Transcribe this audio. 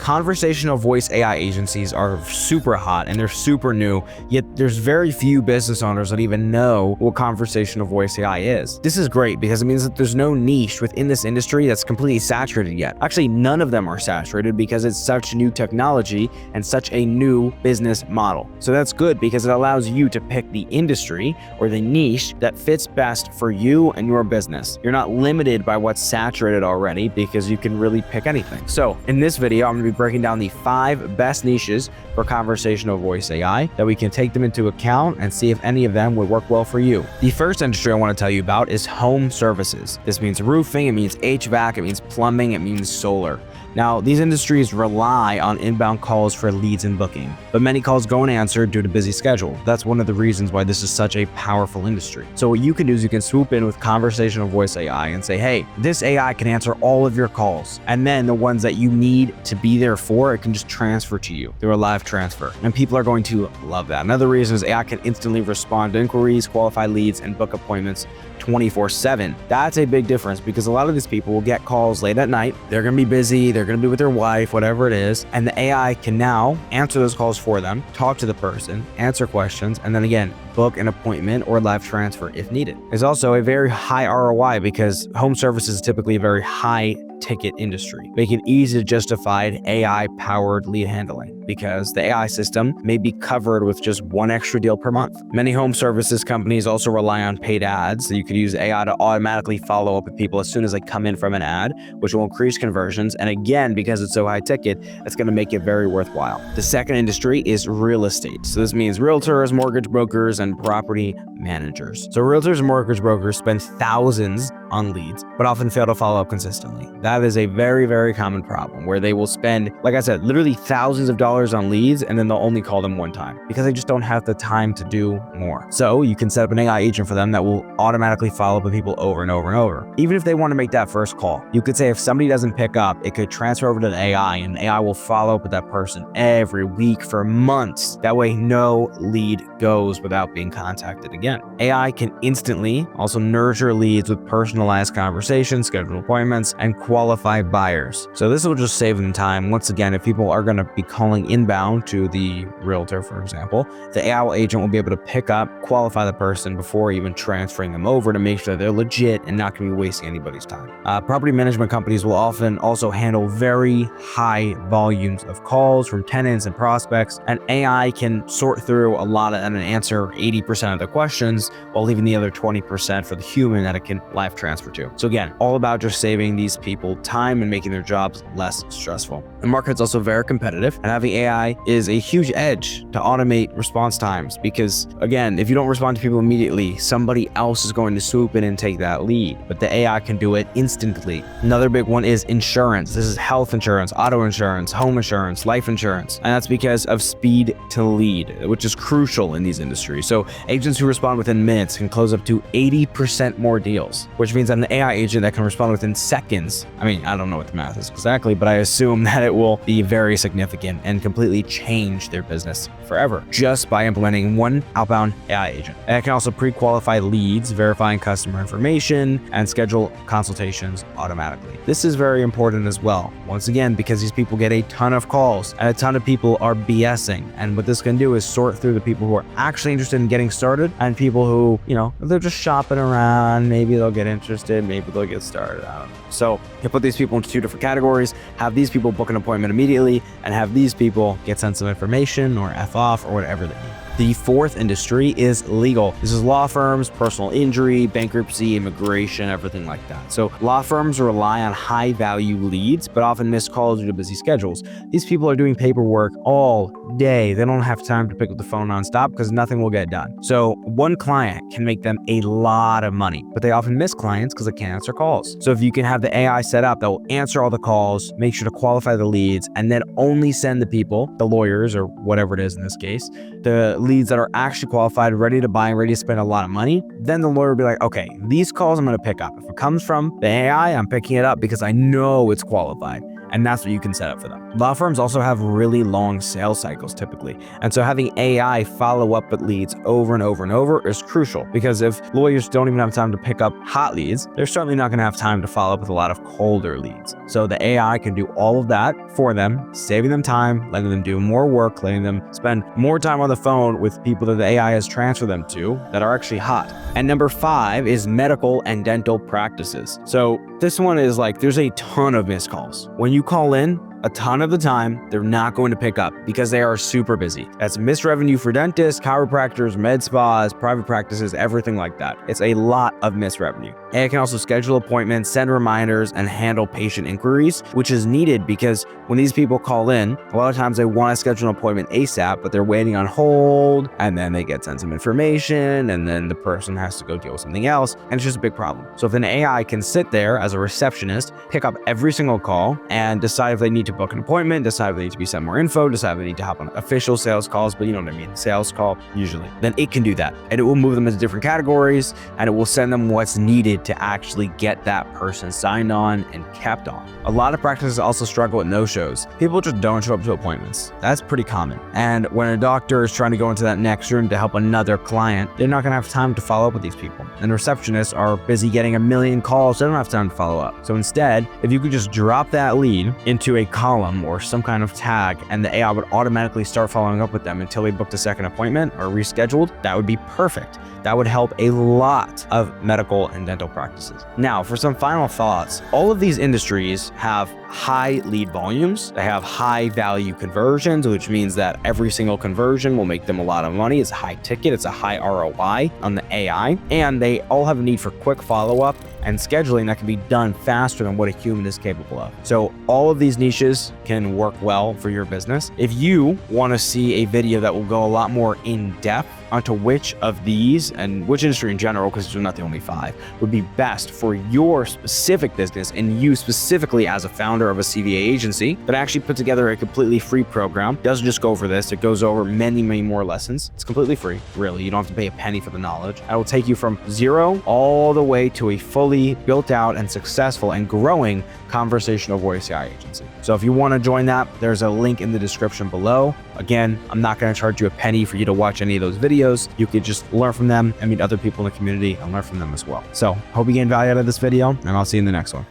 Conversational voice AI agencies are super hot and they're super new, yet there's very few business owners that even know what conversational voice AI is. This is great because it means that there's no niche within this industry that's completely saturated yet. Actually, none of them are saturated because it's such new technology and such a new business model. So that's good because it allows you to pick the industry or the niche that fits best for you and your business. You're not limited by what's saturated already because you can really pick anything. So in this video, I'm going to be breaking down the 5 best niches for conversational voice AI that we can take them into account and see if any of them would work well for you. The first industry I want to tell you about is home services. This means roofing, it means HVAC, it means plumbing, it means solar. Now, these industries rely on inbound calls for leads and booking, but many calls go unanswered due to busy schedule. That's one of the reasons why this is such a powerful industry. So what you can do is you can swoop in with conversational voice AI and say, hey, this AI can answer all of your calls. And then the ones that you need to be there for, it can just transfer to you through a live transfer. And people are going to love that. Another reason is AI can instantly respond to inquiries, qualify leads, and book appointments 24/7. That's a big difference because a lot of these people will get calls late at night. They're going to be busy. They're going to be with their wife, whatever it is. And the AI can now answer those calls for them, talk to the person, answer questions, and then again, book an appointment or live transfer if needed. There's also a very high ROI because home services is typically a very high ticket industry, making it easy to justify AI-powered lead handling because the AI system may be covered with just one extra deal per month. Many home services companies also rely on paid ads, so you could use AI to automatically follow up with people as soon as they come in from an ad, which will increase conversions. And again, because it's so high ticket, it's going to make it very worthwhile. The second industry is real estate. So this means realtors, mortgage brokers, and property managers. So realtors and mortgage brokers spend thousands on leads, but often fail to follow up consistently. That is a very, very common problem where they will spend, like I said, literally thousands of dollars on leads and then they'll only call them one time because they just don't have the time to do more. So you can set up an AI agent for them that will automatically follow up with people over and over and over. Even if they want to make that first call, you could say if somebody doesn't pick up, it could transfer over to the AI and the AI will follow up with that person every week for months. That way, no lead goes without being contacted again. AI can instantly also nurture leads with personalized conversations, schedule appointments, and qualify buyers. So this will just save them time. Once again, if people are going to be calling inbound to the realtor, for example, the AI agent will be able to pick up, qualify the person before even transferring them over to make sure that they're legit and not going to be wasting anybody's time. Property management companies will often also handle very high volumes of calls from tenants and prospects, and AI can sort through a lot of and answer 80% of the questions while leaving the other 20% for the human that it can live transfer to. So again, all about just saving these people time and making their jobs less stressful. The market's also very competitive, and having AI is a huge edge to automate response times because, again, if you don't respond to people immediately, somebody else is going to swoop in and take that lead, but the AI can do it instantly. Another big one is insurance. This is health insurance, auto insurance, home insurance, life insurance, and that's because of speed to lead, which is crucial in these industries. So agents who respond within minutes can close up to 80% more deals, which means that an AI agent that can respond within seconds, I mean, I don't know what the math is exactly, but I assume that it will be very significant and completely change their business forever just by implementing one outbound AI agent. And it can also pre-qualify leads, verifying customer information, and schedule consultations automatically. This is very important as well, once again, because these people get a ton of calls and a ton of people are BSing. And what this can do is sort through the people who are actually interested in getting started and people who, they're just shopping around. Maybe they'll get interested, maybe they'll get started. I don't know. So you put these people into 2 different categories, have these people book an appointment immediately, and have these people get sent some information or F off or whatever they need. The fourth industry is legal. This is law firms, personal injury, bankruptcy, immigration, everything like that. So law firms rely on high value leads, but often miss calls due to busy schedules. These people are doing paperwork all day. They don't have time to pick up the phone nonstop because nothing will get done. So one client can make them a lot of money, but they often miss clients because they can't answer calls. So if you can have the AI set up that will answer all the calls, make sure to qualify the leads, and then only send the people, the lawyers or whatever it is in this case, the leads that are actually qualified, ready to buy, and ready to spend a lot of money, then the lawyer will be like, okay, these calls I'm going to pick up. If it comes from the AI, I'm picking it up because I know it's qualified. And that's what you can set up for them. Law firms also have really long sales cycles typically. And so having AI follow up with leads over and over and over is crucial, because if lawyers don't even have time to pick up hot leads, they're certainly not going to have time to follow up with a lot of colder leads. So the AI can do all of that for them, saving them time, letting them do more work, letting them spend more time on the phone with people that the AI has transferred them to that are actually hot. And number 5 is medical and dental practices. So this one is like, there's a ton of missed calls. When you call in, a ton of the time, they're not going to pick up because they are super busy. That's missed revenue for dentists, chiropractors, med spas, private practices, everything like that. It's a lot of missed revenue. AI can also schedule appointments, send reminders, and handle patient inquiries, which is needed because when these people call in, a lot of times they want to schedule an appointment ASAP, but they're waiting on hold, and then they get sent some information, and then the person has to go deal with something else, and it's just a big problem. So if an AI can sit there as a receptionist, pick up every single call, and decide if they need to book an appointment, decide if they need to be sent more info, decide if they need to hop on official sales calls, but you know what I mean, sales call usually, then it can do that. And it will move them into different categories, and it will send them what's needed to actually get that person signed on and kept on. A lot of practices also struggle with no-shows. People just don't show up to appointments. That's pretty common. And when a doctor is trying to go into that next room to help another client, they're not going to have time to follow up with these people. And receptionists are busy getting a million calls. They don't have time to follow up. So instead, if you could just drop that lead into a column or some kind of tag, and the AI would automatically start following up with them until they booked a second appointment or rescheduled, that would be perfect. That would help a lot of medical and dental practices. Now, for some final thoughts, all of these industries have high lead volumes. They have high value conversions, which means that every single conversion will make them a lot of money. It's a high ticket. It's a high ROI on the AI. And they all have a need for quick follow-up and scheduling that can be done faster than what a human is capable of. So all of these niches can work well for your business. If you want to see a video that will go a lot more in depth onto which of these and which industry in general, because they're not the only 5, would be best for your specific business and you specifically as a founder of a CVA agency, that actually put together a completely free program. It doesn't just go over this, it goes over many, many more lessons. It's completely free, really. You don't have to pay a penny for the knowledge. I will take you from zero all the way to a fully built out and successful and growing conversational voice AI agency. So if you want to join that, there's a link in the description below. Again, I'm not going to charge you a penny for you to watch any of those videos. You could just learn from them and meet other people in the community and learn from them as well. So hope you gain value out of this video, and I'll see you in the next one.